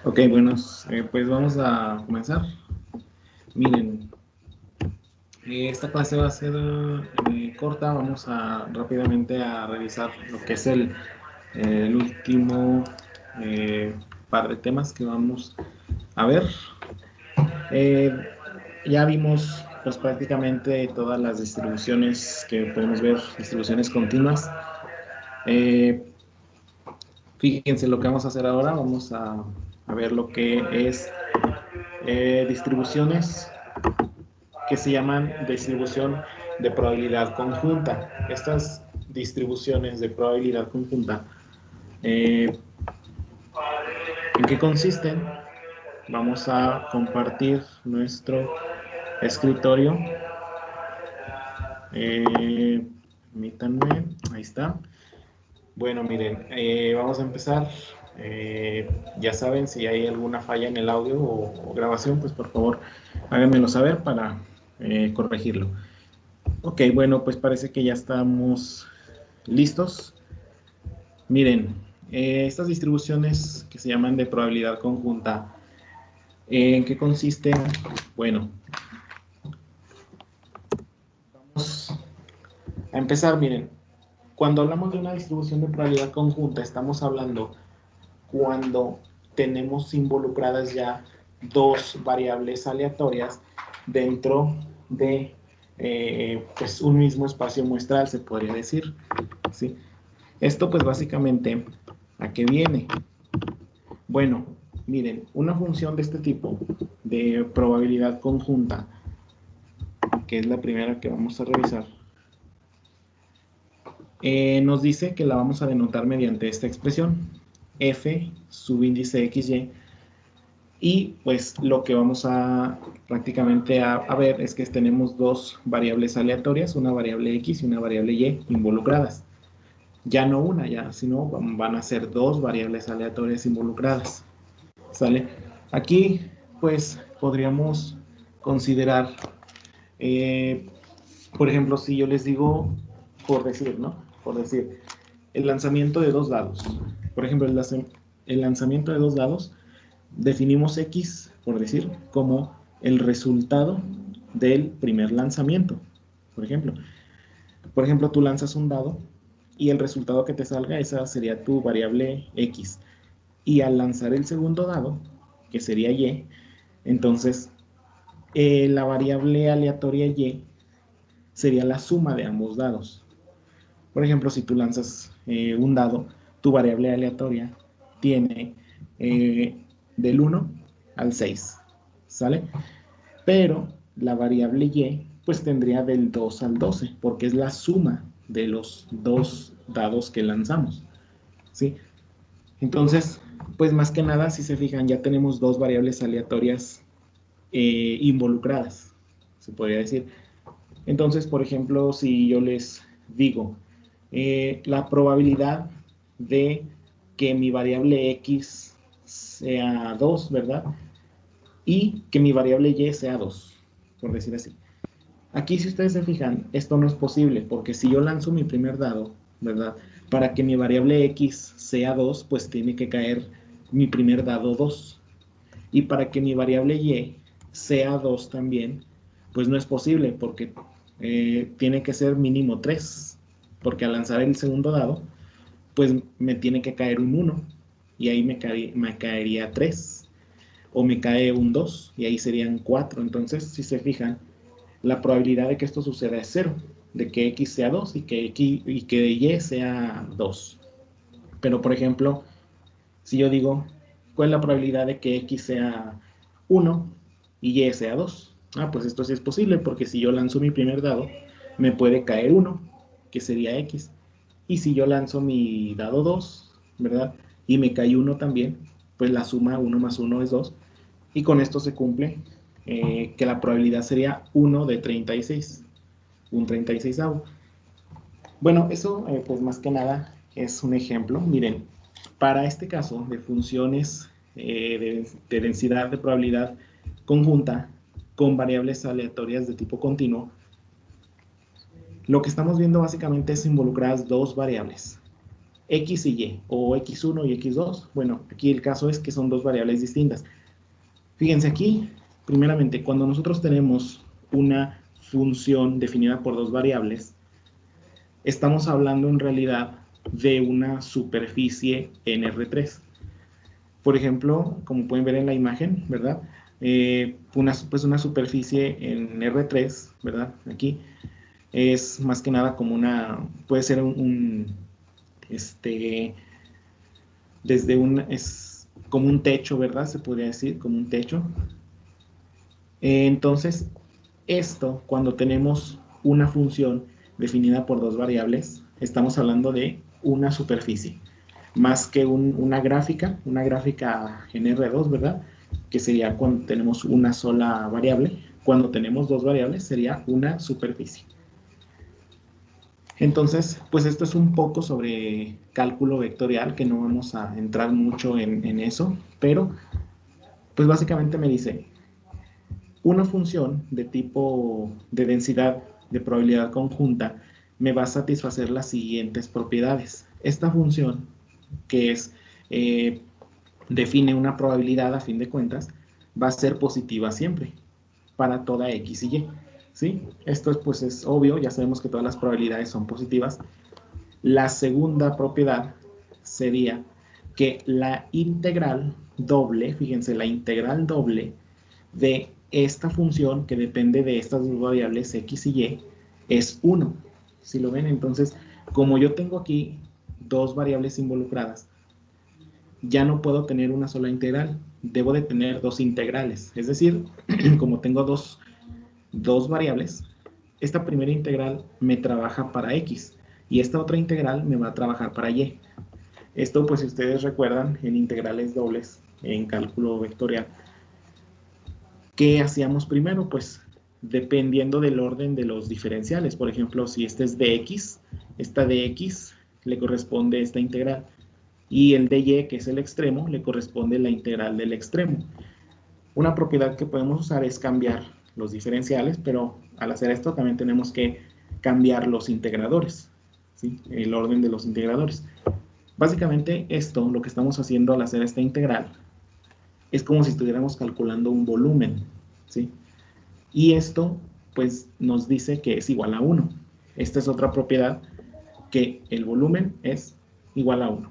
Ok, buenos, pues vamos a comenzar. Miren, esta clase va a ser corta. Vamos a rápidamente a revisar lo que es el último par de temas que vamos a ver. Eh, ya vimos pues prácticamente todas las distribuciones que podemos ver, distribuciones continuas. Fíjense lo que vamos a hacer ahora. Vamos a ver lo que es distribuciones que se llaman distribución de probabilidad conjunta. Estas distribuciones de probabilidad conjunta, ¿en qué consisten? Vamos a compartir nuestro escritorio. Permítanme, ahí está. Bueno, miren, vamos a empezar. Ya saben, si hay alguna falla en el audio o grabación, pues por favor háganmelo saber para corregirlo. Ok, bueno, pues parece que ya estamos listos. Miren, estas distribuciones que se llaman de probabilidad conjunta, ¿en qué consisten? Bueno, vamos a empezar. Miren, cuando hablamos de una distribución de probabilidad conjunta, estamos hablando cuando tenemos involucradas ya dos variables aleatorias dentro de pues un mismo espacio muestral, se podría decir, ¿sí? Esto pues básicamente, ¿a qué viene? Bueno, miren, una función de este tipo, de probabilidad conjunta, que es la primera que vamos a revisar, nos dice que la vamos a denotar mediante esta expresión, f subíndice xy, y pues lo que vamos a prácticamente a ver es que tenemos dos variables aleatorias, una variable x y una variable y involucradas. Ya no una, ya, sino van a ser dos variables aleatorias involucradas. ¿Sale? Aquí, pues, podríamos considerar, eh, por ejemplo, si yo les digo, por decir, ¿no? Por decir, el lanzamiento de dos dados. Por ejemplo, el lanzamiento de dos dados, definimos X, por decir, como el resultado del primer lanzamiento. Por ejemplo, tú lanzas un dado y el resultado que te salga, esa sería tu variable X. Y al lanzar el segundo dado, que sería y. Entonces, la variable aleatoria y sería la suma de ambos dados. Por ejemplo, si tú lanzas un dado, tu variable aleatoria tiene del 1 al 6, ¿sale? Pero la variable y, pues tendría del 2 al 12, porque es la suma de los dos dados que lanzamos, ¿sí? Entonces, pues más que nada, si se fijan, ya tenemos dos variables aleatorias involucradas, se podría decir. Entonces, por ejemplo, si yo les digo la probabilidad de que mi variable x sea 2, ¿verdad? Y que mi variable y sea 2, por decir así. Aquí, si ustedes se fijan, esto no es posible, porque si yo lanzo mi primer dado, ¿verdad? Para que mi variable x sea 2, pues tiene que caer mi primer dado 2. Y para que mi variable y sea 2 también, pues no es posible, porque tiene que ser mínimo 3. Porque al lanzar el segundo dado, pues me tiene que caer un 1. Y ahí me caería 3. O me cae un 2. Y ahí serían 4. Entonces, si se fijan, la probabilidad de que esto suceda es 0, de que x sea 2 y que y sea 2. Pero, por ejemplo, si yo digo, ¿cuál es la probabilidad de que x sea 1 y y sea 2? Ah, pues esto sí es posible, porque si yo lanzo mi primer dado, me puede caer 1, que sería x. Y si yo lanzo mi dado 2, ¿verdad? Y me cae 1 también, pues la suma 1 más 1 es 2. Y con esto se cumple que la probabilidad sería 1 de 36, un 36avo. Bueno, eso pues más que nada es un ejemplo. Miren, para este caso de funciones de densidad de probabilidad conjunta con variables aleatorias de tipo continuo, lo que estamos viendo básicamente es involucradas dos variables, x y y, o x1 y x2. Bueno, aquí el caso es que son dos variables distintas. Fíjense aquí, primeramente, cuando nosotros tenemos una función definida por dos variables, estamos hablando en realidad de una superficie en R3. Por ejemplo, como pueden ver en la imagen, ¿verdad? Pues una superficie en R3, ¿verdad? Aquí es más que nada como puede ser es como un techo, ¿verdad? Se podría decir, como un techo. Entonces, esto, cuando tenemos una función definida por dos variables, estamos hablando de una superficie, más que una gráfica en R2, ¿verdad? Que sería cuando tenemos una sola variable. Cuando tenemos dos variables, sería una superficie. Entonces, pues esto es un poco sobre cálculo vectorial, que no vamos a entrar mucho en eso, pero pues básicamente me dice, una función de tipo de densidad de probabilidad conjunta me va a satisfacer las siguientes propiedades. Esta función, que define una probabilidad a fin de cuentas, va a ser positiva siempre para toda x y y. ¿Sí? Esto pues es obvio, ya sabemos que todas las probabilidades son positivas. La segunda propiedad sería que la integral doble, fíjense, la integral doble de esta función que depende de estas dos variables x y y es 1. Si lo ven, entonces, como yo tengo aquí dos variables involucradas, ya no puedo tener una sola integral, debo de tener dos integrales. Es decir, como tengo dos variables, esta primera integral me trabaja para x y esta otra integral me va a trabajar para y. Esto, pues, si ustedes recuerdan, en integrales dobles, en cálculo vectorial, ¿qué hacíamos primero? Pues dependiendo del orden de los diferenciales. Por ejemplo, si este es dx, esta dx le corresponde esta integral. Y el dy, que es el extremo, le corresponde la integral del extremo. Una propiedad que podemos usar es cambiar los diferenciales, pero al hacer esto también tenemos que cambiar los integradores, ¿sí? El orden de los integradores. Básicamente esto, lo que estamos haciendo al hacer esta integral, es como si estuviéramos calculando un volumen, ¿sí? Y esto, pues, nos dice que es igual a 1. Esta es otra propiedad, que el volumen es igual a 1.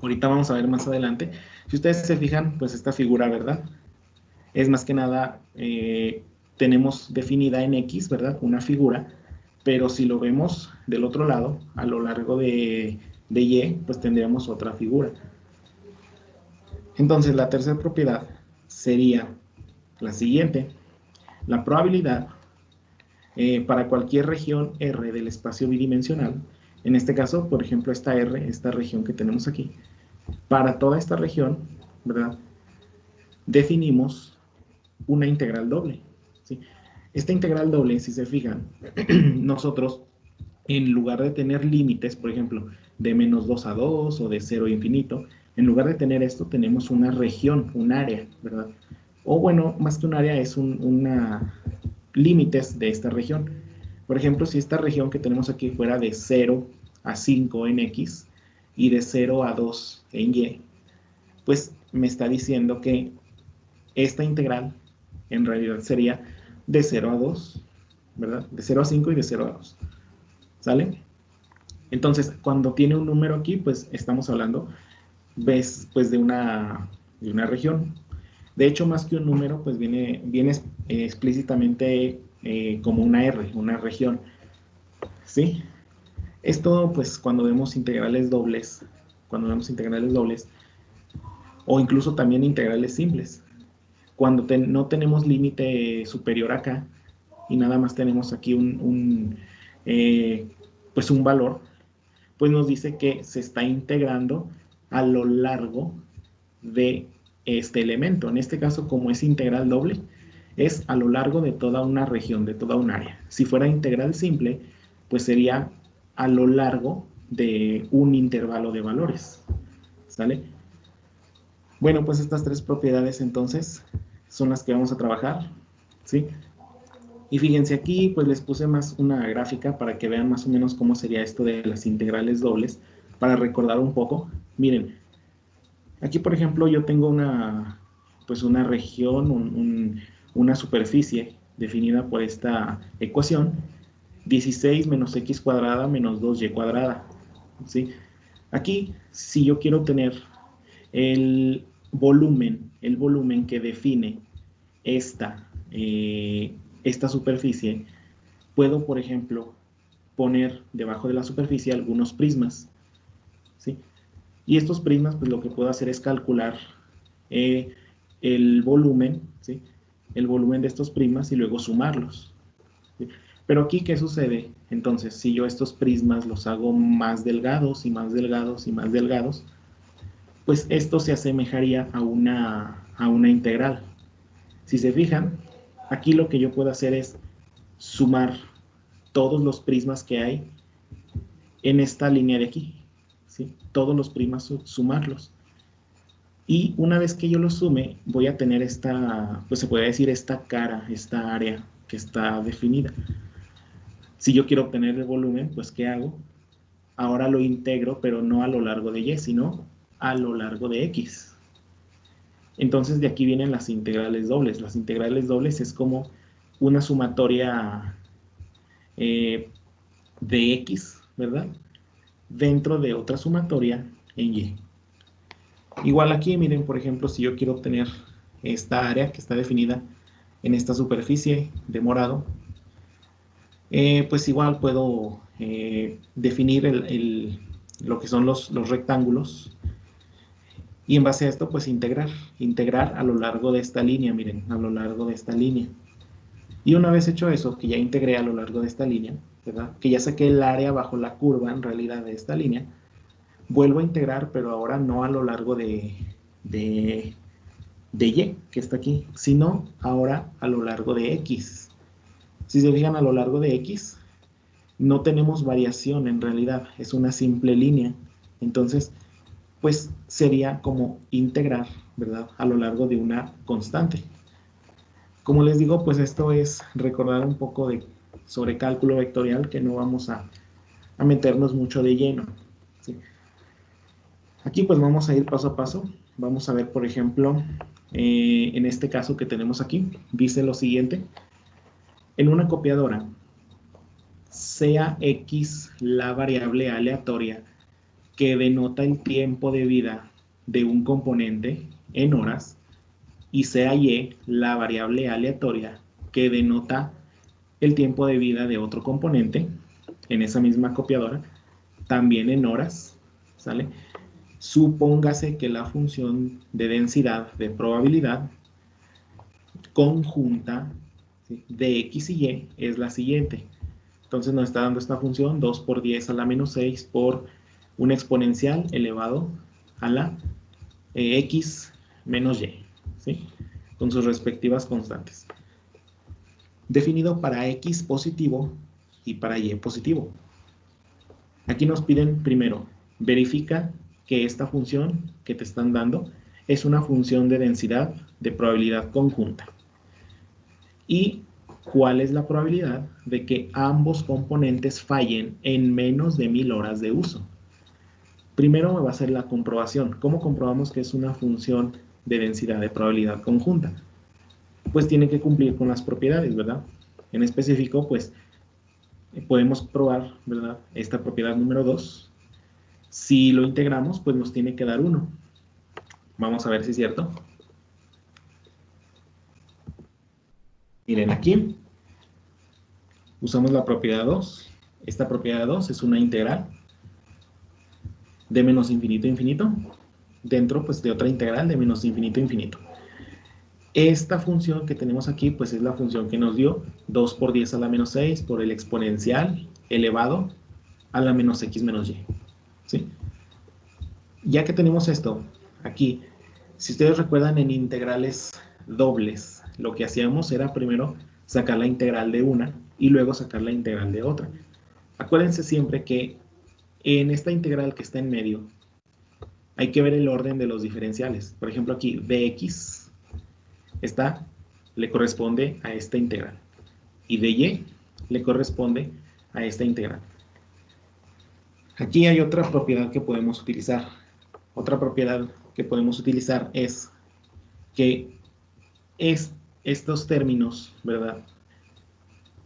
Ahorita vamos a ver más adelante. Si ustedes se fijan, pues esta figura, ¿verdad? Es más que nada, tenemos definida en X, ¿verdad? Una figura, pero si lo vemos del otro lado, a lo largo de Y, pues tendríamos otra figura. Entonces, la tercera propiedad sería la siguiente. La probabilidad para cualquier región R del espacio bidimensional, en este caso, por ejemplo, esta R, esta región que tenemos aquí, para toda esta región, ¿verdad? Definimos una integral doble, ¿sí? Esta integral doble, si se fijan, nosotros, en lugar de tener límites, por ejemplo, de -2 a 2 o de 0 a infinito, en lugar de tener esto, tenemos una región, un área, ¿verdad? O bueno, más que un área, es una límites de esta región. Por ejemplo, si esta región que tenemos aquí fuera de 0 a 5 en X y de 0 a 2 en Y, pues me está diciendo que esta integral en realidad sería de 0 a 2, ¿verdad? De 0 a 5 y de 0 a 2. ¿Sale? Entonces, cuando tiene un número aquí, pues estamos hablando pues, de una región. De hecho, más que un número, pues viene explícitamente como una R, una región. ¿Sí? Esto, pues, cuando vemos integrales dobles, o incluso también integrales simples, cuando no tenemos límite superior acá y nada más tenemos aquí pues un valor, pues nos dice que se está integrando a lo largo de este elemento. En este caso, como es integral doble, es a lo largo de toda una región, de toda un área. Si fuera integral simple, pues sería a lo largo de un intervalo de valores. ¿Sale? Bueno, pues estas tres propiedades entonces son las que vamos a trabajar, ¿sí? Y fíjense aquí, pues les puse más una gráfica para que vean más o menos cómo sería esto de las integrales dobles, para recordar un poco. Miren, aquí por ejemplo yo tengo pues una región, una superficie definida por esta ecuación, 16 menos x cuadrada menos 2y cuadrada, ¿sí? Aquí, si yo quiero tener el volumen que define esta, esta superficie, puedo, por ejemplo, poner debajo de la superficie algunos prismas, ¿sí? Y estos prismas, pues lo que puedo hacer es calcular el volumen, ¿sí? El volumen de estos prismas y luego sumarlos, ¿sí? Pero aquí, ¿qué sucede? Entonces, si yo estos prismas los hago más delgados y más delgados y más delgados, pues esto se asemejaría a una integral. Si se fijan, aquí lo que yo puedo hacer es sumar todos los prismas que hay en esta línea de aquí, ¿sí? Todos los prismas sumarlos. Y una vez que yo los sume, voy a tener esta, pues se puede decir esta cara, esta área que está definida. Si yo quiero obtener el volumen, pues ¿qué hago? Ahora lo integro, pero no a lo largo de Y, sino a lo largo de X. Entonces de aquí vienen las integrales dobles. Las integrales dobles es como una sumatoria de X, ¿verdad? Dentro de otra sumatoria en Y. Igual aquí, miren, por ejemplo, si yo quiero obtener esta área que está definida en esta superficie de morado, pues igual puedo definir lo que son los rectángulos y en base a esto, pues integrar a lo largo de esta línea, miren, a lo largo de esta línea. Y una vez hecho eso, que ya integré a lo largo de esta línea, ¿verdad? Que ya saqué el área bajo la curva en realidad de esta línea, vuelvo a integrar, pero ahora no a lo largo de Y, que está aquí, sino ahora a lo largo de X. Si se fijan, a lo largo de X no tenemos variación en realidad, es una simple línea. Entonces, pues sería como integrar, ¿verdad? A lo largo de una constante. Como les digo, pues esto es recordar un poco sobre cálculo vectorial, que no vamos a meternos mucho de lleno, ¿sí? Aquí pues vamos a ir paso a paso. Vamos a ver, por ejemplo, en este caso que tenemos aquí, dice lo siguiente. En una copiadora, sea X la variable aleatoria que denota el tiempo de vida de un componente en horas, y sea y la variable aleatoria que denota el tiempo de vida de otro componente en esa misma copiadora, también en horas, ¿sale? Supóngase que la función de densidad de probabilidad conjunta, ¿sí?, de x y y es la siguiente. Entonces nos está dando esta función 2 por 10 a la menos 6 por un exponencial elevado a la x menos y, ¿sí?, con sus respectivas constantes. Definido para x positivo y para y positivo. Aquí nos piden primero, verifica que esta función que te están dando es una función de densidad de probabilidad conjunta. Y cuál es la probabilidad de que ambos componentes fallen en menos de 1000 horas de uso. Primero me va a hacer la comprobación. ¿Cómo comprobamos que es una función de densidad de probabilidad conjunta? Pues tiene que cumplir con las propiedades, ¿verdad? En específico, pues podemos probar, ¿verdad?, esta propiedad número 2. Si lo integramos, pues nos tiene que dar 1. Vamos a ver si es cierto. Miren aquí, usamos la propiedad 2. Esta propiedad 2 es una integral de menos infinito a infinito, dentro pues de otra integral de menos infinito a infinito. Esta función que tenemos aquí pues es la función que nos dio 2 por 10 a la menos 6 por el exponencial elevado a la menos x menos y, ¿sí? Ya que tenemos esto aquí, si ustedes recuerdan en integrales dobles, lo que hacíamos era primero sacar la integral de una y luego sacar la integral de otra. Acuérdense siempre que en esta integral que está en medio hay que ver el orden de los diferenciales. Por ejemplo aquí dx le corresponde a esta integral y dy le corresponde a esta integral. Aquí hay otra propiedad que podemos utilizar. Otra propiedad que podemos utilizar es que estos términos, ¿verdad?,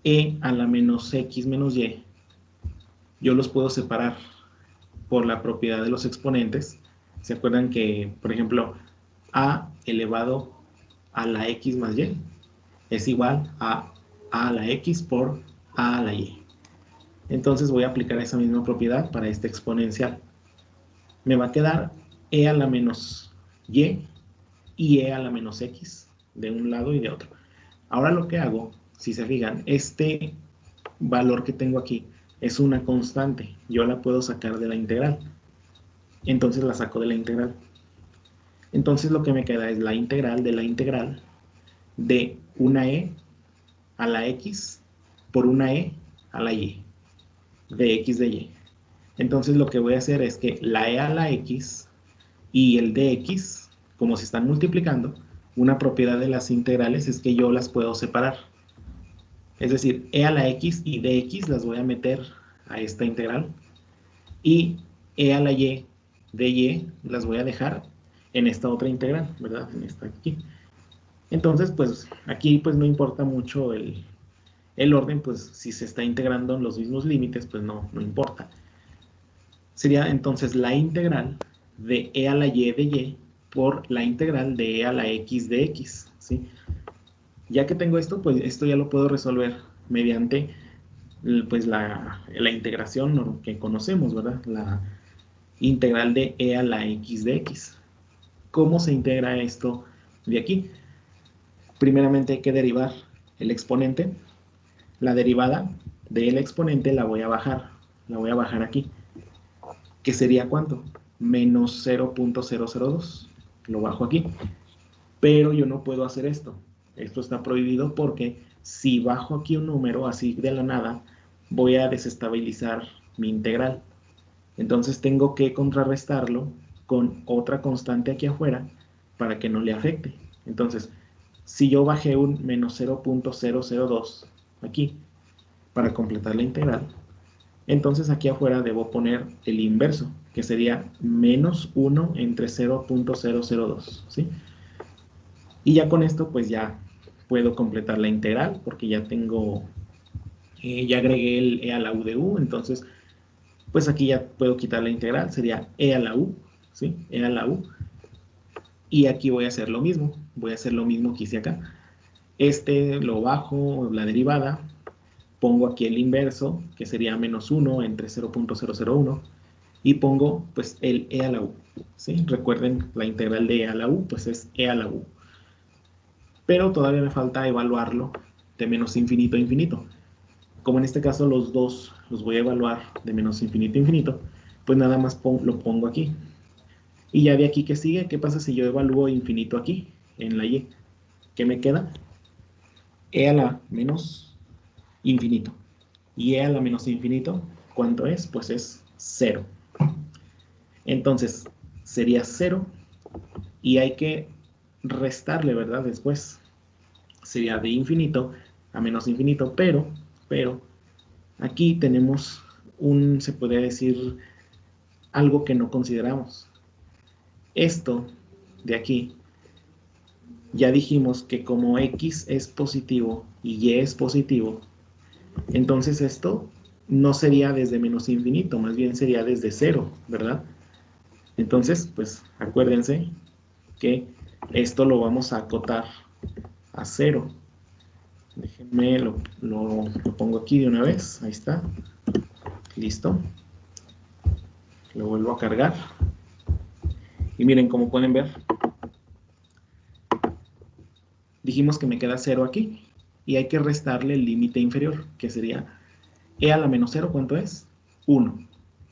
e a la menos x menos y, yo los puedo separar por la propiedad de los exponentes. ¿Se acuerdan que, por ejemplo, a elevado a la x más y es igual a la x por a la y? Entonces voy a aplicar esa misma propiedad para este exponencial. Me va a quedar e a la menos y e a la menos x de un lado y de otro. Ahora lo que hago, si se fijan, este valor que tengo aquí es una constante. Yo la puedo sacar de la integral. Entonces la saco de la integral. Entonces lo que me queda es la integral de una e a la x por una e a la y, de x de y. Entonces lo que voy a hacer es que la e a la x y el dx, como se están multiplicando, una propiedad de las integrales es que yo las puedo separar. Es decir, e a la x y dx las voy a meter a esta integral y e a la y dy las voy a dejar en esta otra integral, ¿verdad? En esta aquí. Entonces, pues aquí pues no importa mucho el orden, pues si se está integrando en los mismos límites, pues no importa. Sería entonces la integral de e a la y de y por la integral de e a la x de x, ¿sí? Ya que tengo esto, pues esto ya lo puedo resolver mediante pues la integración que conocemos, ¿verdad? La integral de e a la x de x. ¿Cómo se integra esto de aquí? Primeramente hay que derivar el exponente. La derivada del exponente la voy a bajar aquí. ¿Qué sería cuánto? Menos 0.002. Lo bajo aquí. Pero yo no puedo hacer esto. Esto está prohibido porque si bajo aquí un número así de la nada, voy a desestabilizar mi integral. Entonces tengo que contrarrestarlo con otra constante aquí afuera para que no le afecte. Entonces, si yo bajé un menos 0.002 aquí para completar la integral, entonces aquí afuera debo poner el inverso, que sería menos 1 entre 0.002, ¿sí? Y ya con esto pues ya puedo completar la integral porque ya tengo, ya agregué el e a la u de u, entonces pues aquí ya puedo quitar la integral, sería e a la u, ¿sí? E a la u. Y aquí voy a hacer lo mismo, voy a hacer lo mismo que hice acá. Lo bajo, la derivada, pongo aquí el inverso, que sería menos 1 entre 0.001, y pongo pues el e a la u, ¿sí? Recuerden, la integral de e a la u, pues es e a la u. Pero todavía me falta evaluarlo de menos infinito a infinito. Como en este caso los dos los voy a evaluar de menos infinito a infinito, pues nada más lo pongo aquí. Y ya de aquí que sigue, ¿qué pasa si yo evalúo infinito aquí, en la y? ¿Qué me queda? E a la menos infinito. Y e a la menos infinito, ¿cuánto es? Pues es 0. Entonces, sería 0 y hay que restarle, ¿verdad? Después sería de infinito a menos infinito, pero aquí tenemos se podría decir, algo que no consideramos. Esto de aquí, ya dijimos que como x es positivo y y es positivo, entonces esto no sería desde menos infinito, más bien sería desde 0, ¿verdad? Entonces, pues acuérdense que esto lo vamos a acotar a 0. Déjenme, lo pongo aquí de una vez, ahí está, listo. Lo vuelvo a cargar. Y miren, como pueden ver, dijimos que me queda 0 aquí. Y hay que restarle el límite inferior, que sería e a la menos 0, ¿cuánto es? 1.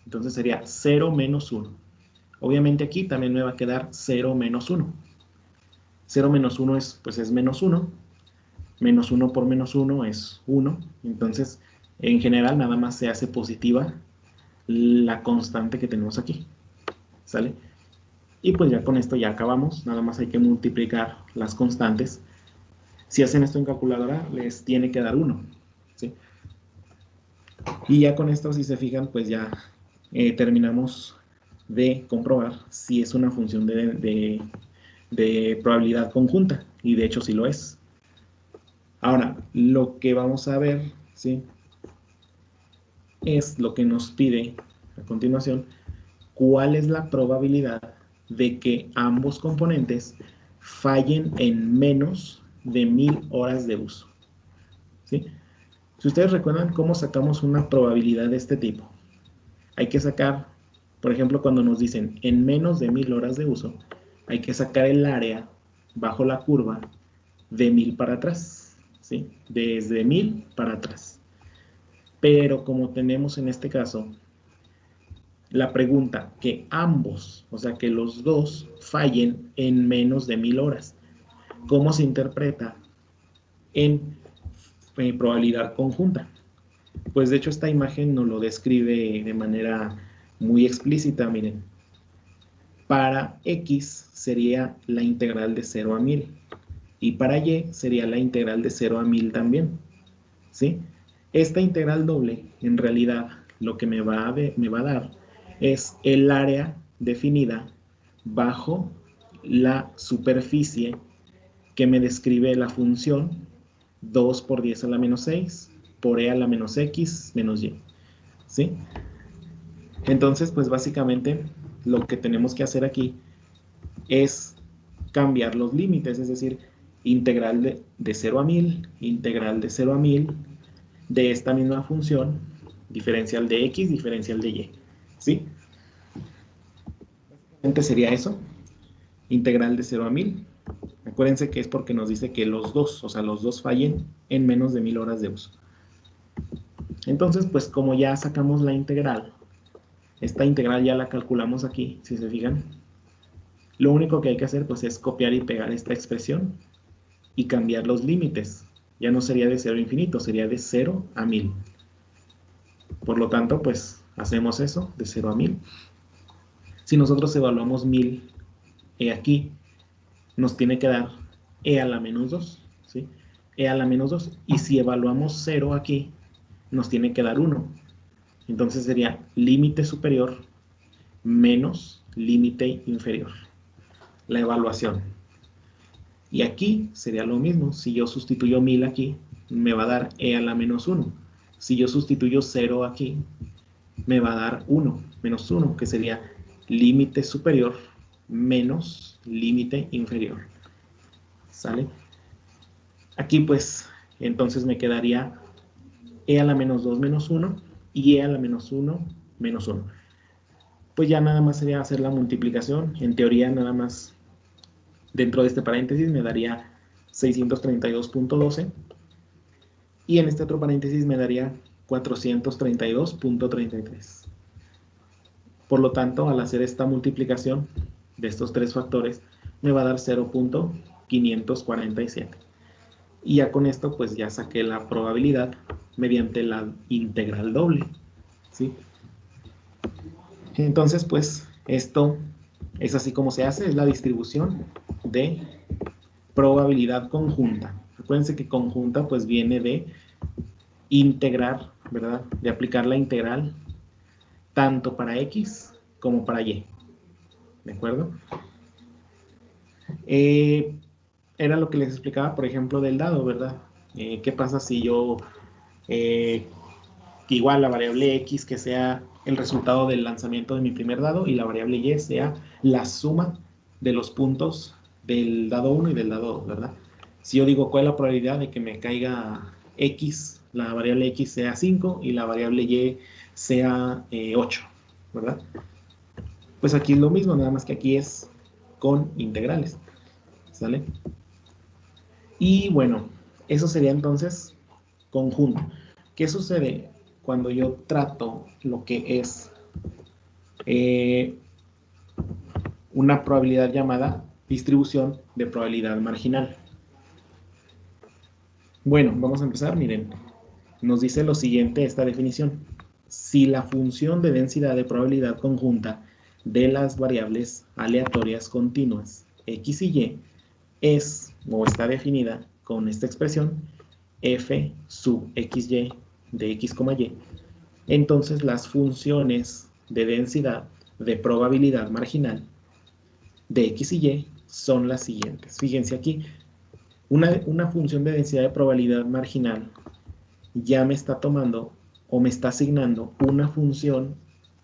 Entonces sería 0 menos 1. Obviamente aquí también me va a quedar 0 menos 1. 0 menos 1 es, pues es menos 1. Menos 1 por menos 1 es 1. Entonces, en general, nada más se hace positiva la constante que tenemos aquí. ¿Sale? Y pues ya con esto ya acabamos. Nada más hay que multiplicar las constantes. Si hacen esto en calculadora, les tiene que dar 1. ¿Sí? Y ya con esto, si se fijan, pues ya terminamos de comprobar si es una función de probabilidad conjunta. Y de hecho sí lo es. Ahora, lo que vamos a ver, ¿sí? Es lo que nos pide a continuación, cuál es la probabilidad de que ambos componentes fallen en menos de 1000 horas de uso. ¿Sí? Si ustedes recuerdan cómo sacamos una probabilidad de este tipo, hay que sacar, por ejemplo, cuando nos dicen en menos de 1000 horas de uso, hay que sacar el área bajo la curva de 1000 para atrás, ¿sí? Desde 1000 para atrás. Pero como tenemos en este caso la pregunta que ambos, o sea que los dos fallen en menos de 1000 horas, ¿cómo se interpreta en probabilidad conjunta? Pues de hecho esta imagen nos lo describe de manera muy explícita, miren. Para x sería la integral de 0 a 1000 y para y sería la integral de 0 a 1000 también, ¿sí? Esta integral doble, en realidad, lo que me va a dar es el área definida bajo la superficie que me describe la función 2 por 10 a la menos 6 por e a la menos x menos y, ¿sí? Entonces, pues básicamente lo que tenemos que hacer aquí es cambiar los límites, es decir, integral de 0 a 1000, integral de 0 a 1000, de esta misma función, diferencial de x, diferencial de y, ¿sí? Básicamente sería eso, integral de 0 a 1000. Acuérdense que es porque nos dice que los dos, o sea, los dos fallen en menos de 1000 horas de uso. Entonces, pues como ya sacamos la integral, esta integral ya la calculamos aquí, si se fijan. Lo único que hay que hacer pues es copiar y pegar esta expresión y cambiar los límites. Ya no sería de 0 a infinito, sería de 0 a 1000. Por lo tanto, pues hacemos eso, de 0 a 1000. Si nosotros evaluamos 1000 aquí, nos tiene que dar e a la menos 2, ¿sí? E a la menos 2. Y si evaluamos 0 aquí, nos tiene que dar 1. Entonces sería límite superior menos límite inferior. La evaluación. Y aquí sería lo mismo. Si yo sustituyo 1000 aquí, me va a dar e a la menos 1. Si yo sustituyo 0 aquí, me va a dar 1, menos 1, que sería límite superior menos límite inferior. ¿Sale? Aquí pues, entonces me quedaría e a la menos 2 menos 1 y e a la menos 1 menos 1. Pues ya nada más sería hacer la multiplicación. En teoría nada más dentro de este paréntesis me daría 632.12 y en este otro paréntesis me daría 432.33. Por lo tanto, al hacer esta multiplicación de estos tres factores, me va a dar 0.547. Y ya con esto, pues ya saqué la probabilidad mediante la integral doble, ¿sí? Entonces, pues, esto es así como se hace, es la distribución de probabilidad conjunta. Acuérdense que conjunta, pues, viene de integrar, ¿verdad? De aplicar la integral tanto para X como para Y. ¿De acuerdo? Era lo que les explicaba, por ejemplo, del dado, ¿verdad? ¿Qué pasa si yo, igual la variable X que sea el resultado del lanzamiento de mi primer dado y la variable Y sea la suma de los puntos del dado 1 y del dado 2, ¿verdad? Si yo digo cuál es la probabilidad de que me caiga X, la variable X sea 5 y la variable Y sea 8, ¿verdad? Pues aquí es lo mismo, nada más que aquí es con integrales, ¿sale? Y bueno, eso sería entonces conjunto. ¿Qué sucede cuando yo trato lo que es una probabilidad llamada distribución de probabilidad marginal? Bueno, vamos a empezar, miren. Nos dice lo siguiente esta definición. Si la función de densidad de probabilidad conjunta de las variables aleatorias continuas x y y es o está definida con esta expresión f sub xy de x, y, entonces las funciones de densidad de probabilidad marginal de x y y son las siguientes. Fíjense aquí, una función de densidad de probabilidad marginal ya me está tomando o me está asignando una función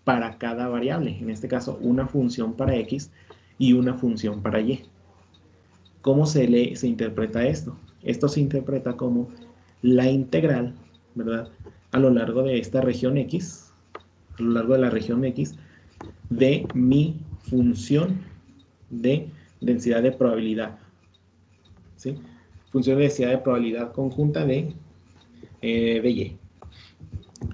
para cada variable, en este caso una función para x y una función para y. ¿Cómo se interpreta esto? Esto se interpreta como la integral, ¿verdad? A lo largo de esta región X, a lo largo de la región X, de mi función de densidad de probabilidad, ¿sí? Función de densidad de probabilidad conjunta de Y.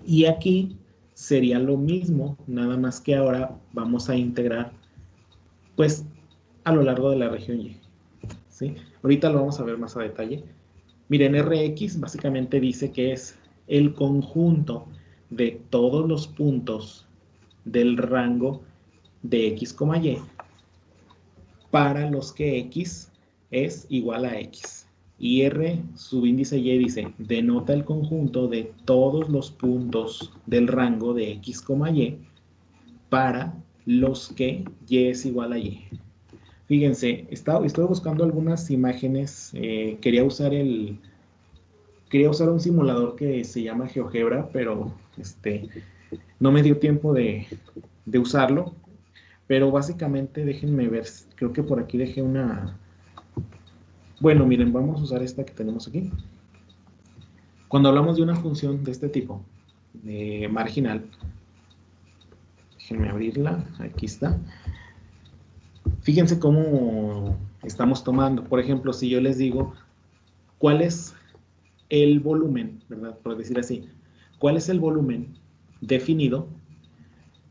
Y aquí sería lo mismo, nada más que ahora vamos a integrar, pues, a lo largo de la región Y, ¿sí? Ahorita lo vamos a ver más a detalle. Miren, Rx básicamente dice que es el conjunto de todos los puntos del rango de x, y para los que x es igual a x. Y R subíndice y dice, denota el conjunto de todos los puntos del rango de x, y para los que y es igual a y. Fíjense, estoy buscando algunas imágenes, quería usar un simulador que se llama GeoGebra, pero no me dio tiempo de usarlo. Pero básicamente, déjenme ver, creo que por aquí dejé una... Bueno, miren, vamos a usar esta que tenemos aquí. Cuando hablamos de una función de este tipo, de marginal, déjenme abrirla, aquí está. Fíjense cómo estamos tomando. Por ejemplo, si yo les digo, ¿cuál es el volumen, ¿verdad? Por decir así, ¿cuál es el volumen definido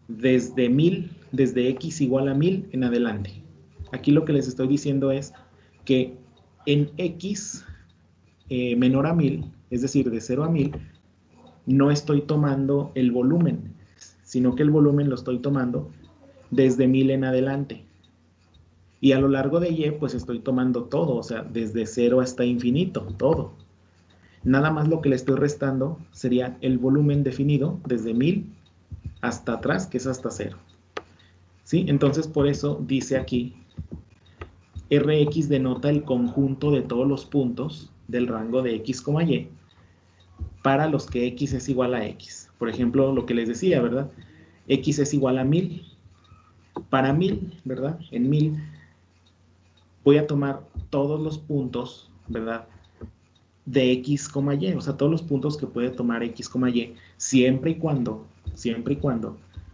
desde 1000, desde x igual a 1000 en adelante? Aquí lo que les estoy diciendo es que en x menor a 1000, es decir, de 0 a 1000, no estoy tomando el volumen, sino que el volumen lo estoy tomando desde 1000 en adelante. Y a lo largo de y, pues estoy tomando todo, o sea, desde 0 hasta infinito, todo. Nada más lo que le estoy restando sería el volumen definido desde 1000 hasta atrás, que es hasta 0. ¿Sí? Entonces, por eso dice aquí, Rx denota el conjunto de todos los puntos del rango de x, y para los que x es igual a x. Por ejemplo, lo que les decía, ¿verdad? X es igual a 1000. Para 1000, ¿verdad? En 1000 voy a tomar todos los puntos, ¿verdad? De X, Y, o sea, todos los puntos que puede tomar X, Y, siempre y cuando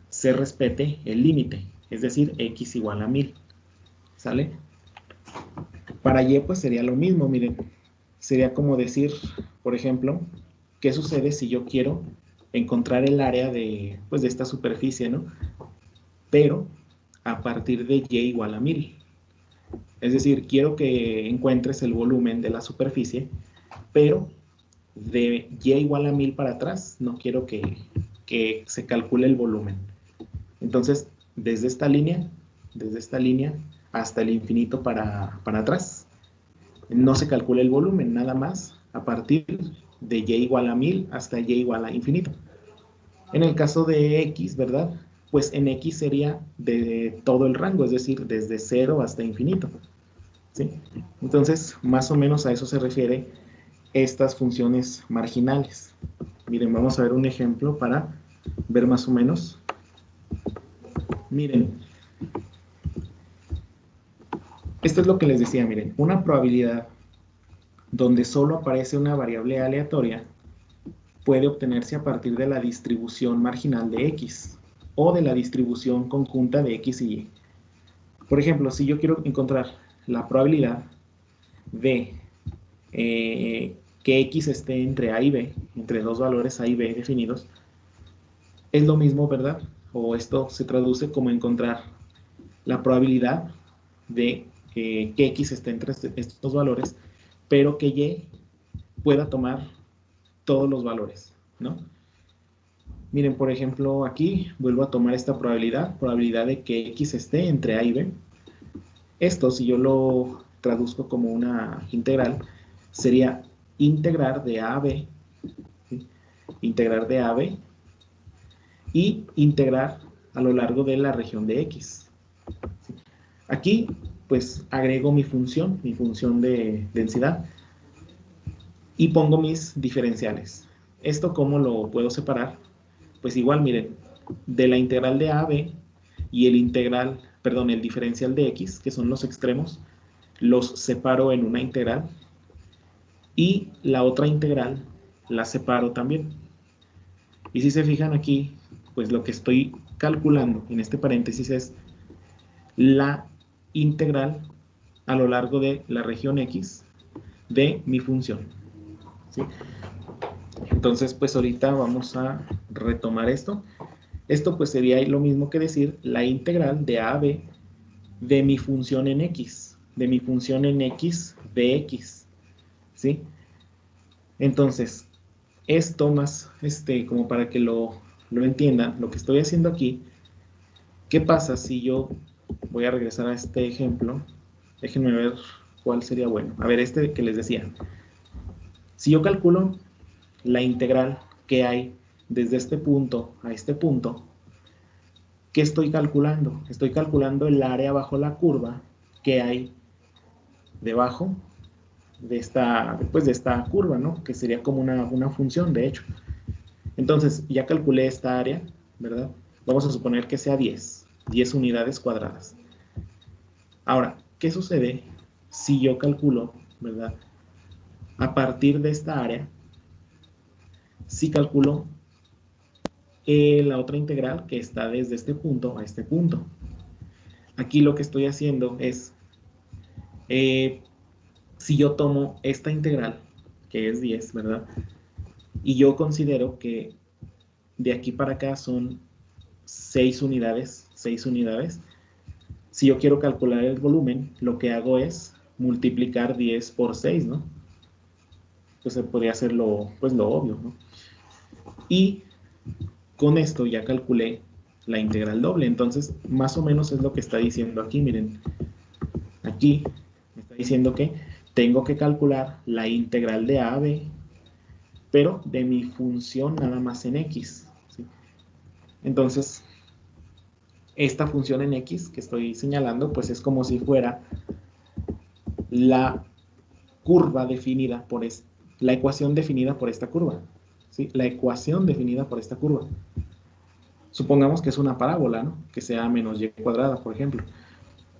se respete el límite, es decir, X igual a 1000, ¿sale? Para Y, pues sería lo mismo, miren, sería como decir, por ejemplo, ¿qué sucede si yo quiero encontrar el área de, pues, de esta superficie, ¿no? Pero a partir de Y igual a 1000. Es decir, quiero que encuentres el volumen de la superficie, pero de Y igual a 1000 para atrás, no quiero que se calcule el volumen. Entonces, desde esta línea hasta el infinito para atrás, no se calcula el volumen, nada más a partir de Y igual a 1000 hasta Y igual a infinito. En el caso de X, ¿verdad? Pues en X sería de todo el rango, es decir, desde 0 hasta infinito. ¿Sí? Entonces, más o menos a eso se refiere estas funciones marginales. Miren, vamos a ver un ejemplo para ver más o menos. Miren, esto es lo que les decía, miren, una probabilidad donde solo aparece una variable aleatoria puede obtenerse a partir de la distribución marginal de X o de la distribución conjunta de X y Y. Por ejemplo, si yo quiero encontrar la probabilidad de que X esté entre A y B, entre dos valores A y B definidos, es lo mismo, ¿verdad? O esto se traduce como encontrar la probabilidad de que X esté entre estos valores, pero que Y pueda tomar todos los valores, ¿no? Miren, por ejemplo, aquí vuelvo a tomar esta probabilidad de que X esté entre A y B. Esto, si yo lo traduzco como una integral, sería integrar de A a B, ¿sí? Integrar de A a B y integrar a lo largo de la región de X. ¿Sí? Aquí, pues, agrego mi función de densidad, y pongo mis diferenciales. ¿Esto cómo lo puedo separar? Pues igual, miren, de la integral de A a B y el diferencial de X, que son los extremos, los separo en una integral y la otra integral la separo también. Y si se fijan aquí, pues lo que estoy calculando en este paréntesis es la integral a lo largo de la región X de mi función, ¿sí? Entonces, pues ahorita vamos a retomar esto. Esto pues sería lo mismo que decir la integral de A a B de mi función en X, de X, ¿sí? Entonces, esto más, como para que lo entiendan, lo que estoy haciendo aquí, ¿qué pasa si yo voy a regresar a este ejemplo? Déjenme ver cuál sería bueno. A ver, este que les decía. Si yo calculo la integral que hay desde este punto a este punto, ¿qué estoy calculando? Estoy calculando el área bajo la curva que hay debajo de esta curva, ¿no? Que sería como una función, de hecho. Entonces, ya calculé esta área, ¿verdad? Vamos a suponer que sea 10 unidades cuadradas. Ahora, ¿qué sucede si yo calculo, ¿verdad? A partir de esta área, si calculo la otra integral que está desde este punto a este punto. Aquí lo que estoy haciendo es, si yo tomo esta integral, que es 10, ¿verdad? Y yo considero que de aquí para acá son 6 unidades, si yo quiero calcular el volumen, lo que hago es multiplicar 10 por 6, ¿no? Pues se podría hacer lo obvio, ¿no? Y con esto ya calculé la integral doble. Entonces, más o menos es lo que está diciendo aquí. Miren, aquí me está diciendo que tengo que calcular la integral de A a B, pero de mi función nada más en X, ¿sí? Entonces, esta función en X que estoy señalando, pues es como si fuera la curva definida por la ecuación definida por esta curva, ¿sí? La ecuación definida por esta curva. Supongamos que es una parábola, ¿no? Que sea menos y cuadrada, por ejemplo.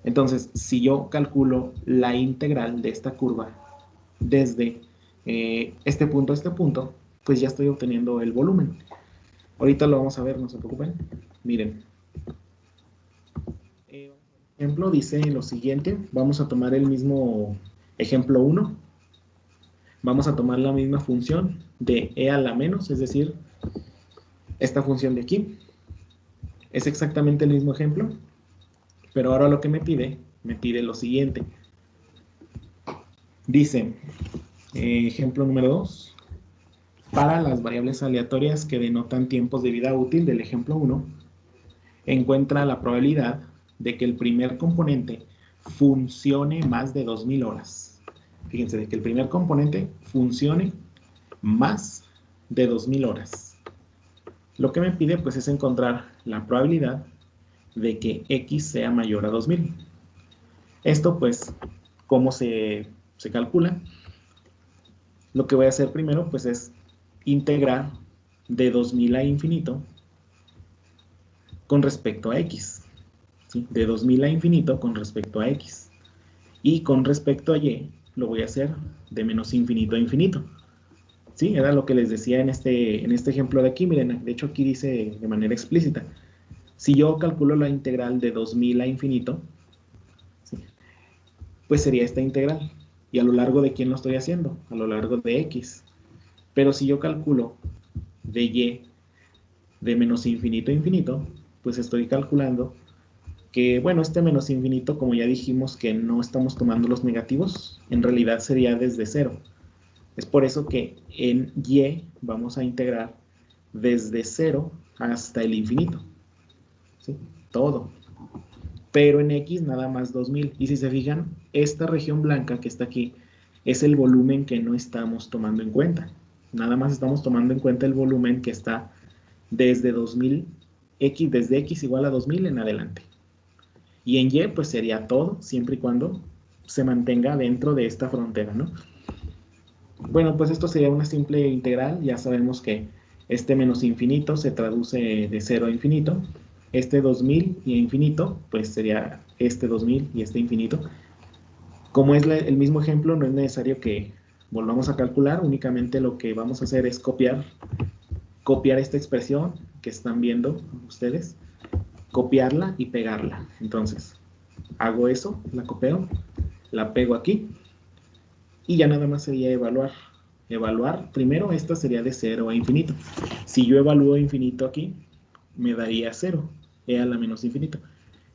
Entonces, si yo calculo la integral de esta curva desde este punto a este punto, pues ya estoy obteniendo el volumen. Ahorita lo vamos a ver, no se preocupen. Miren. Ejemplo dice lo siguiente. Vamos a tomar el mismo ejemplo 1. Vamos a tomar la misma función de e a la menos, es decir, esta función de aquí. Es exactamente el mismo ejemplo, pero ahora lo que me pide lo siguiente. Dice, ejemplo número 2, para las variables aleatorias que denotan tiempos de vida útil del ejemplo 1, encuentra la probabilidad de que el primer componente funcione más de 2000 horas. Fíjense, de que el primer componente funcione más de 2000 horas. Lo que me pide pues es encontrar la probabilidad de que X sea mayor a 2000. Esto pues, ¿cómo se calcula? Lo que voy a hacer primero pues es integrar de 2000 a infinito con respecto a X. ¿Sí? De 2000 a infinito con respecto a X. Y con respecto a Y lo voy a hacer de menos infinito a infinito. ¿Sí? Era lo que les decía en este ejemplo de aquí. Miren, de hecho aquí dice de manera explícita. Si yo calculo la integral de 2000 a infinito, ¿sí? Pues sería esta integral. ¿Y a lo largo de quién lo estoy haciendo? A lo largo de X. Pero si yo calculo de Y de menos infinito a infinito, pues estoy calculando que, bueno, este menos infinito, como ya dijimos que no estamos tomando los negativos, en realidad sería desde cero. Es por eso que en Y vamos a integrar desde cero hasta el infinito. ¿Sí? Todo. Pero en X nada más 2000. Y si se fijan, esta región blanca que está aquí es el volumen que no estamos tomando en cuenta. Nada más estamos tomando en cuenta el volumen que está desde 2000, desde X igual a 2000 en adelante. Y en Y pues sería todo, siempre y cuando se mantenga dentro de esta frontera, ¿no? Bueno, pues esto sería una simple integral. Ya sabemos que este menos infinito se traduce de 0 a infinito. Este 2000 y infinito, pues sería este 2000 y este infinito. Como es el mismo ejemplo, no es necesario que volvamos a calcular. Únicamente lo que vamos a hacer es copiar esta expresión que están viendo ustedes, copiarla y pegarla. Entonces, hago eso, la copio, la pego aquí y ya nada más sería evaluar. Evaluar, primero esta sería de 0 a infinito. Si yo evalúo infinito aquí, me daría 0, e a la menos infinito.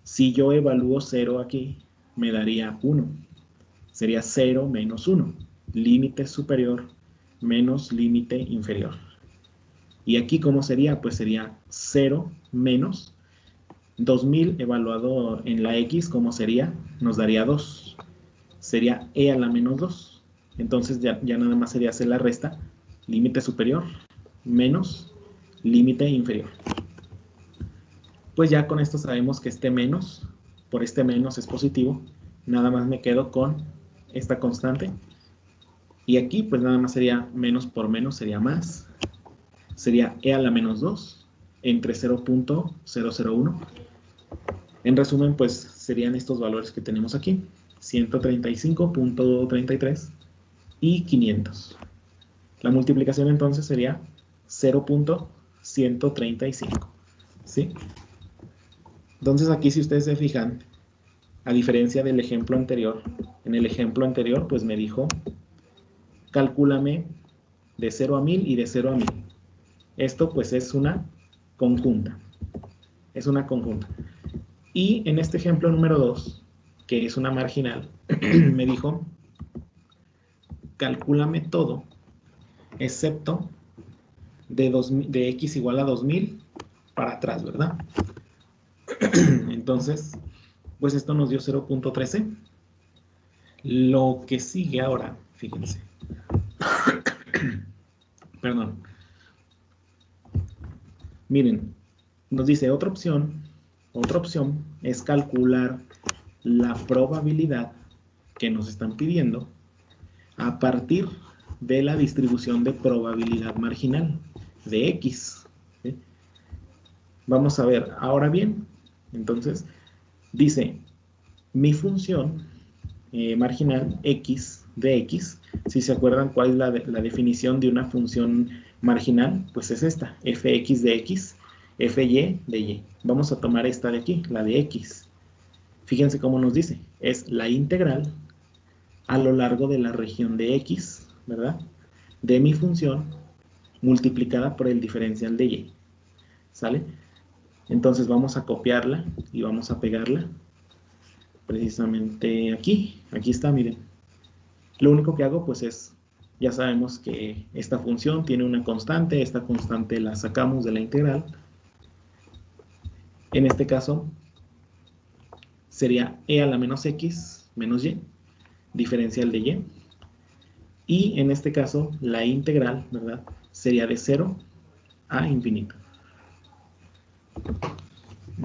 Si yo evalúo 0 aquí, me daría 1. Sería 0 menos 1. Límite superior menos límite inferior. Y aquí, ¿cómo sería? Pues sería 0 menos 2000 evaluado en la X, ¿cómo sería? Nos daría 2. Sería e a la menos 2. Entonces ya nada más sería hacer la resta, límite superior menos límite inferior. Pues ya con esto sabemos que este menos, por este menos es positivo, nada más me quedo con esta constante. Y aquí pues nada más sería menos por menos, sería más. Sería e a la menos 2 entre 0.001. En resumen, pues serían estos valores que tenemos aquí, 135.33 y 500. La multiplicación entonces sería 0.135, ¿sí? Entonces aquí, si ustedes se fijan, a diferencia del ejemplo anterior, en el ejemplo anterior pues me dijo, calcúlame de 0 a 1000 y de 0 a 1000. Esto pues es una conjunta. Es una conjunta. Y en este ejemplo número 2, que es una marginal, me dijo, calcúlame todo, excepto de X igual a 2000 para atrás, ¿verdad? Entonces, pues esto nos dio 0.13. Lo que sigue ahora, fíjense. Perdón. Miren, nos dice otra opción es calcular la probabilidad que nos están pidiendo a partir de la distribución de probabilidad marginal de X. ¿Sí? Vamos a ver, ahora bien, entonces, dice, mi función marginal X de X, si se acuerdan cuál es la definición de una función marginal, pues es esta, fx de X, fy de Y. Vamos a tomar esta de aquí, la de X. Fíjense cómo nos dice, es la integral a lo largo de la región de X, ¿verdad? De mi función multiplicada por el diferencial de Y. ¿Sale? Entonces vamos a copiarla y vamos a pegarla precisamente aquí. Aquí está, miren. Lo único que hago pues es, ya sabemos que esta función tiene una constante, esta constante la sacamos de la integral. En este caso sería e a la menos x menos y, diferencial de y. Y en este caso la integral, ¿verdad? Sería de 0 a infinito.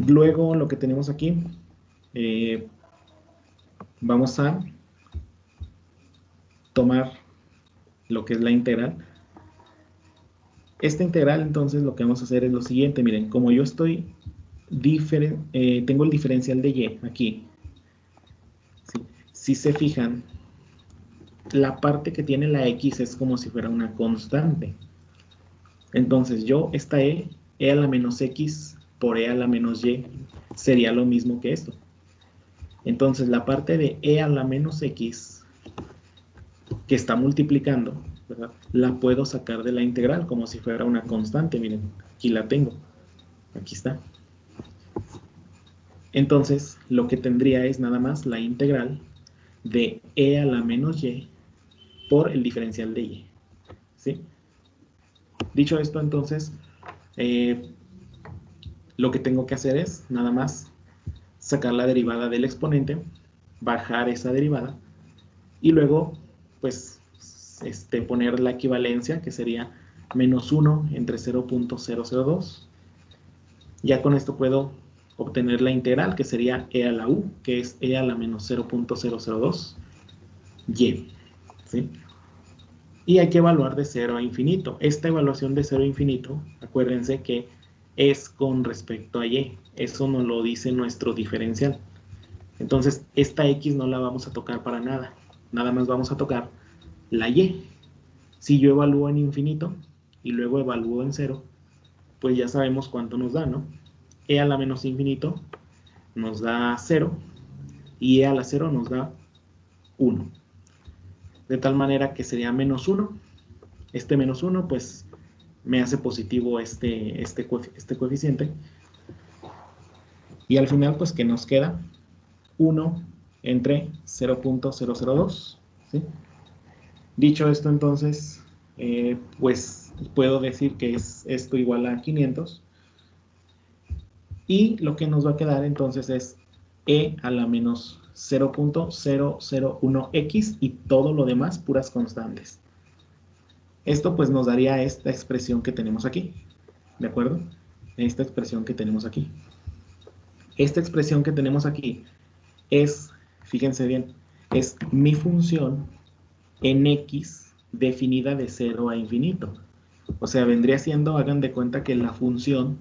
Luego lo que tenemos aquí, vamos a tomar lo que es la integral. Esta integral, entonces, lo que vamos a hacer es lo siguiente. Miren, como yo estoy tengo el diferencial de y aquí. ¿Sí? Si se fijan, la parte que tiene la x es como si fuera una constante. Entonces, esta e a la menos x por e a la menos y, sería lo mismo que esto. Entonces, la parte de e a la menos x, que está multiplicando, ¿verdad? La puedo sacar de la integral como si fuera una constante. Miren, aquí la tengo. Aquí está. Entonces, lo que tendría es nada más la integral de e a la menos y por el diferencial de y. ¿Sí? Dicho esto, entonces, lo que tengo que hacer es nada más sacar la derivada del exponente, bajar esa derivada, y luego, pues, poner la equivalencia, que sería menos 1 entre 0.002. Ya con esto puedo obtener la integral, que sería e a la u, que es e a la menos 0.002 y. ¿Sí? Y hay que evaluar de 0 a infinito. Esta evaluación de 0 a infinito, acuérdense que es con respecto a y. Eso nos lo dice nuestro diferencial. Entonces, esta x no la vamos a tocar para nada. Nada más vamos a tocar la y. Si yo evalúo en infinito y luego evalúo en 0, pues ya sabemos cuánto nos da, ¿no? E a la menos infinito nos da 0 y e a la 0 nos da 1. De tal manera que sería menos 1. Este menos 1, pues, me hace positivo este coeficiente. Y al final, pues, que nos queda 1 entre 0.002. ¿Sí? Dicho esto, entonces, pues, puedo decir que es esto igual a 500. Y lo que nos va a quedar, entonces, es e a la menos 0.001x y todo lo demás puras constantes. Esto pues nos daría esta expresión que tenemos aquí, ¿de acuerdo? Esta expresión que tenemos aquí. Esta expresión que tenemos aquí es, fíjense bien, es mi función en x definida de 0 a infinito. O sea, vendría siendo, hagan de cuenta que la función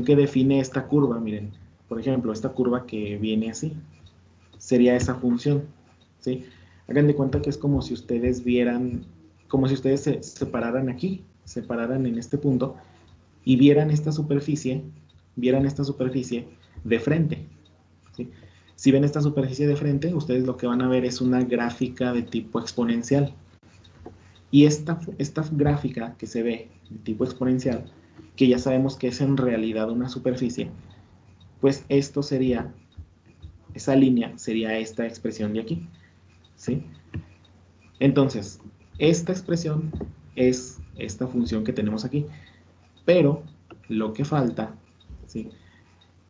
que define esta curva, miren, por ejemplo, esta curva que viene así, sería esa función, ¿sí? Hagan de cuenta que es como si ustedes vieran, como si ustedes se separaran aquí, separaran en este punto y vieran esta superficie de frente, ¿sí? Si ven esta superficie de frente, ustedes lo que van a ver es una gráfica de tipo exponencial. Y esta gráfica que se ve de tipo exponencial, que ya sabemos que es en realidad una superficie, pues esto sería, esa línea sería esta expresión de aquí, ¿sí? Entonces, esta expresión es esta función que tenemos aquí, pero lo que falta, ¿sí?,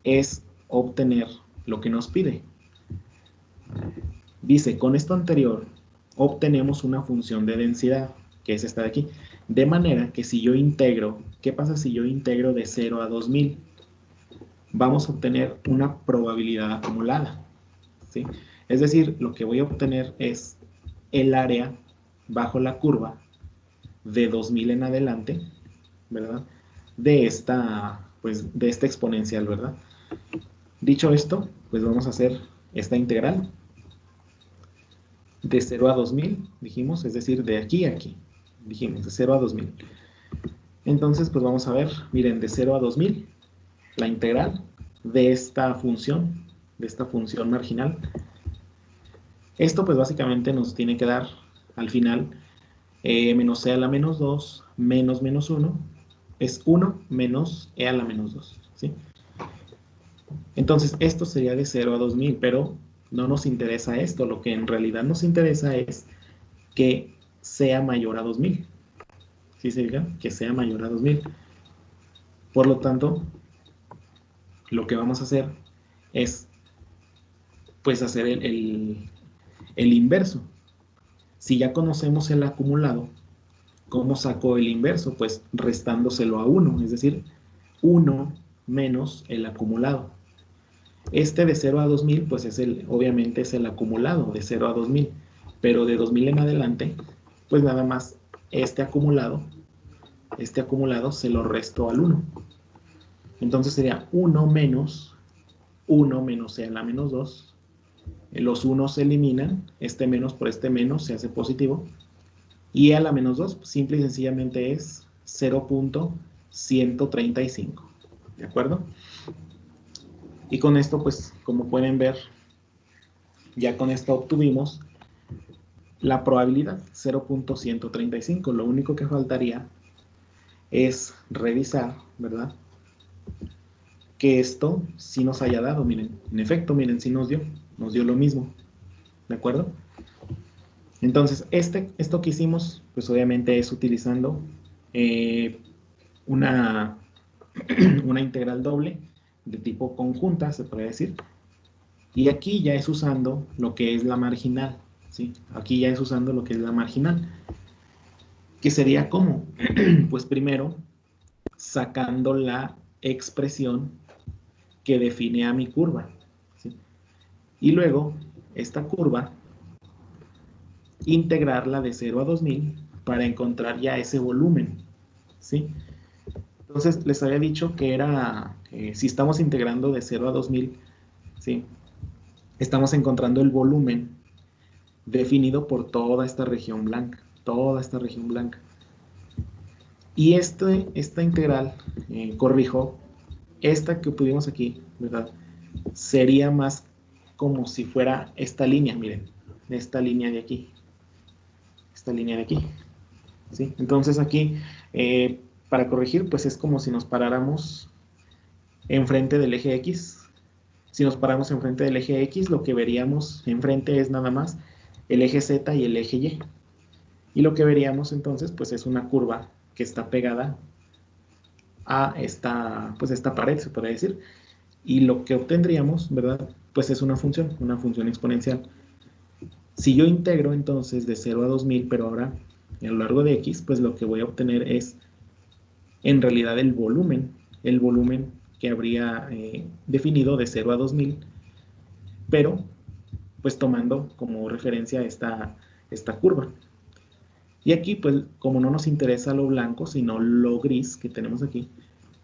es obtener lo que nos pide. Dice, con esto anterior, obtenemos una función de densidad, que es esta de aquí, de manera que si yo integro, ¿qué pasa si yo integro de 0 a 2000? Vamos a obtener una probabilidad acumulada, ¿sí? Es decir, lo que voy a obtener es el área bajo la curva de 2000 en adelante, ¿verdad? De esta exponencial, ¿verdad? Dicho esto, pues vamos a hacer esta integral de 0 a 2000, dijimos, es decir, de aquí a aquí, dijimos, de 0 a 2000. Entonces, pues vamos a ver, miren, de 0 a 2000, la integral de esta función marginal. Esto, pues básicamente nos tiene que dar, al final, menos e a la menos 2 menos menos 1 es 1 menos e a la menos 2, ¿sí? Entonces, esto sería de 0 a 2000, pero no nos interesa esto. Lo que en realidad nos interesa es que sea mayor a 2000. ¿Sí se fijan? Que sea mayor a 2000. Por lo tanto, lo que vamos a hacer es, pues, hacer el inverso. Si ya conocemos el acumulado, ¿cómo saco el inverso? Pues restándoselo a 1, es decir, 1 menos el acumulado. Este de 0 a 2000, pues obviamente es el acumulado de 0 a 2000, pero de 2000 en adelante, pues nada más este acumulado se lo resto al 1. Entonces sería 1 menos e a la menos 2. Los 1 se eliminan, este menos por este menos se hace positivo. Y e a la menos 2, simple y sencillamente es 0.135. ¿De acuerdo? Y con esto, pues, como pueden ver, ya con esto obtuvimos la probabilidad 0.135. Lo único que faltaría es revisar, ¿verdad? Que esto sí nos haya dado, miren. En efecto, miren, sí nos dio lo mismo. ¿De acuerdo? Entonces, esto que hicimos, pues obviamente es utilizando una integral doble de tipo conjunta, se podría decir. Y aquí ya es usando lo que es la marginal, ¿sí? Aquí ya es usando lo que es la marginal. ¿Que sería cómo? Pues primero, sacando la expresión que define a mi curva, ¿sí? Y luego, esta curva, integrarla de 0 a 2000 para encontrar ya ese volumen, ¿sí? Entonces, les había dicho que era, si estamos integrando de 0 a 2000, ¿sí? Estamos encontrando el volumen definido por toda esta región blanca, Y esta integral, corrijo, esta que obtuvimos aquí, ¿verdad? Sería más como si fuera esta línea, miren, esta línea de aquí, ¿sí? Entonces aquí, para corregir, pues es como si nos paráramos enfrente del eje X. Si nos paramos enfrente del eje X, lo que veríamos enfrente es nada más el eje Z y el eje Y. Y lo que veríamos entonces, pues es una curva que está pegada a esta pared, se podría decir. Y lo que obtendríamos, ¿verdad? Pues es una función exponencial. Si yo integro entonces de 0 a 2000, pero ahora a lo largo de X, pues lo que voy a obtener es en realidad el volumen que habría definido de 0 a 2000, pero pues tomando como referencia esta curva. Y aquí, pues, como no nos interesa lo blanco, sino lo gris que tenemos aquí,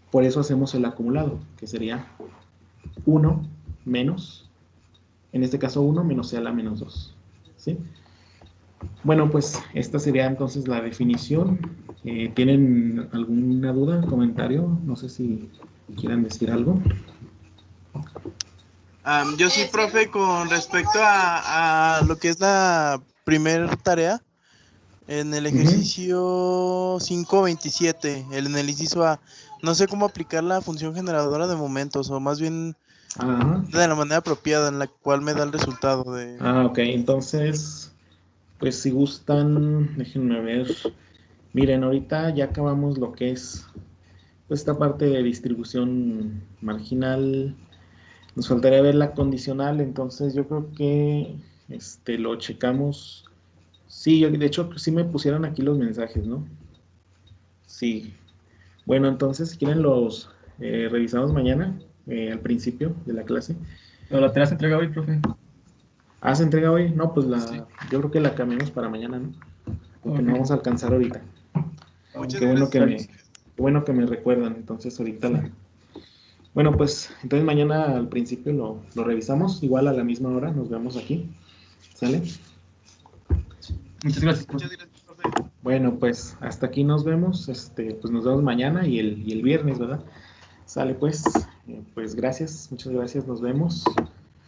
por eso hacemos el acumulado, que sería 1 menos, en este caso 1 menos e a la menos 2, ¿sí? Bueno, pues esta sería entonces la definición. ¿Tienen alguna duda, comentario? No sé si quieran decir algo. Yo sí, profe, con respecto a lo que es la primera tarea, en el ejercicio 5.27, en el inciso A, no sé cómo aplicar la función generadora de momentos, o más bien de la manera apropiada en la cual me da el resultado de... Ok, entonces, pues si gustan, déjenme ver. Miren, ahorita ya acabamos lo que es pues, esta parte de distribución marginal. Nos faltaría ver la condicional, entonces yo creo que lo checamos. Sí, de hecho, sí me pusieron aquí los mensajes, ¿no? Sí. Bueno, entonces, si quieren los revisamos mañana, al principio de la clase. ¿No la tenés entrega hoy, profe? ¿Se entrega hoy? No, pues Sí. yo creo que la cambiamos para mañana, ¿no? porque no vamos a alcanzar ahorita. Muchas Qué bueno gracias. qué bueno que me recuerdan, entonces ahorita Bueno, pues entonces mañana al principio lo revisamos, igual a la misma hora, nos vemos aquí, ¿sale? Muchas gracias, profe. Muchas gracias, profe. Bueno, pues hasta aquí nos vemos, pues nos vemos mañana y el viernes, ¿verdad? Sale pues, pues gracias, muchas gracias, nos vemos.